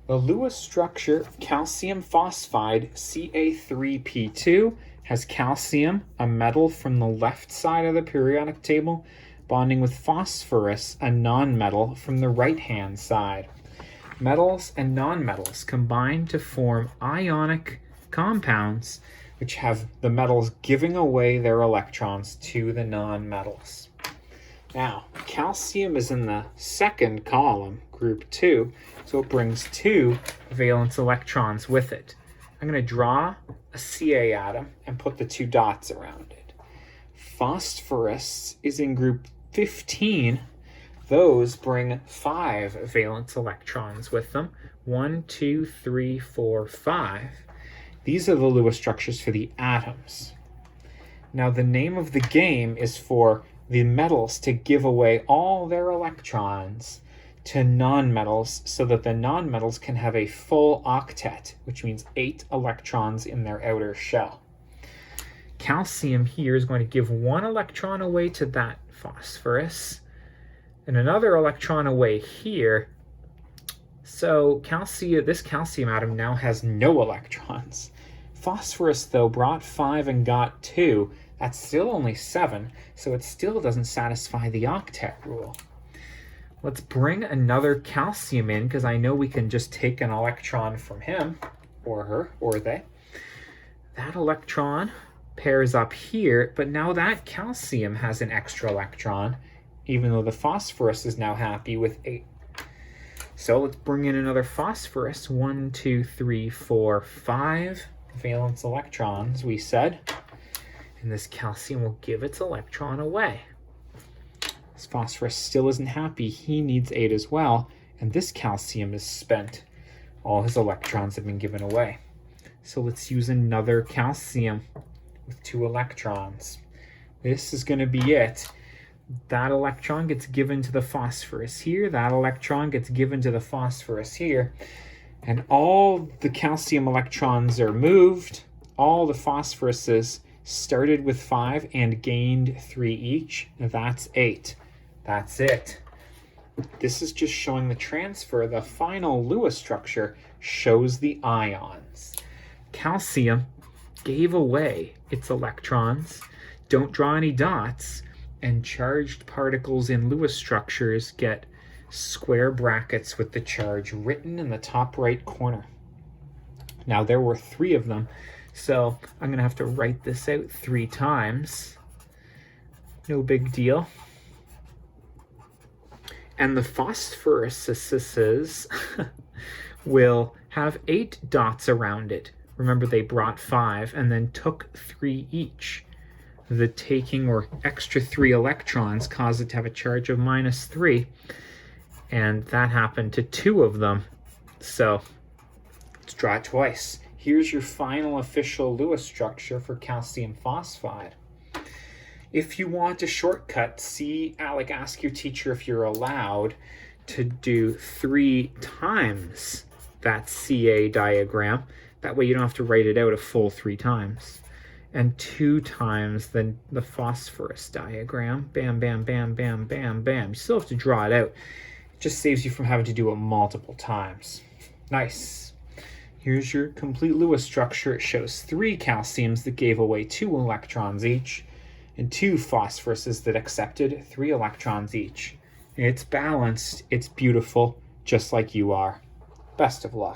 The Lewis structure calcium phosphide Ca3P2 has calcium, a metal from the left side of the periodic table, bonding with phosphorus, a nonmetal, from the right-hand side. Metals and nonmetals combine to form ionic compounds, which have the metals giving away their electrons to the nonmetals. Now, calcium is in the second column, group 2, so it brings 2 valence electrons with it. I'm going to draw a Ca atom and put the 2 dots around it. Phosphorus is in group 15. Those bring 5 valence electrons with them. 1, 2, 3, 4, 5. These are the Lewis structures for the atoms. Now, the name of the game is for the metals to give away all their electrons to nonmetals so that the nonmetals can have a full octet, which means 8 electrons in their outer shell. Calcium here is going to give 1 electron away to that phosphorus and another electron away here. So this calcium atom now has no electrons. Phosphorus, though, brought 5 and got 2. That's still only 7, so it still doesn't satisfy the octet rule. Let's bring another calcium in, because I know we can just take an electron from him, or her, or they. That electron pairs up here, but now that calcium has an extra electron, even though the phosphorus is now happy with 8. So let's bring in another phosphorus. 1, 2, 3, 4, 5 valence electrons, we said. And this calcium will give its electron away. This phosphorus still isn't happy. He needs 8 as well. And this calcium is spent. All his electrons have been given away. So let's use another calcium with 2 electrons. This is going to be it. That electron gets given to the phosphorus here. That electron gets given to the phosphorus here. And all the calcium electrons are moved. All the phosphoruses started with 5 and gained 3 each. That's 8. That's it. This is just showing the transfer. The final Lewis structure shows the ions. Calcium gave away its electrons. Don't draw any dots. And charged particles in Lewis structures get square brackets with the charge written in the top right corner. Now, there were 3 of them, so I'm going to have to write this out 3 times. No big deal. And the phosphoruses will have 8 dots around it. Remember, they brought 5 and then took 3 each. The taking or extra 3 electrons caused it to have a charge of -3, and that happened to 2 of them. So let's draw it twice. Here's your final official Lewis structure for calcium phosphide. If you want a shortcut, ask your teacher if you're allowed to do 3 times that Ca diagram. That way you don't have to write it out a full 3 times. And 2 times the phosphorus diagram. Bam, bam, bam, bam, bam, bam. You still have to draw it out. It just saves you from having to do it multiple times. Nice. Here's your complete Lewis structure. It shows 3 calciums that gave away 2 electrons each, and 2 phosphoruses that accepted 3 electrons each. It's balanced. It's beautiful, just like you are. Best of luck.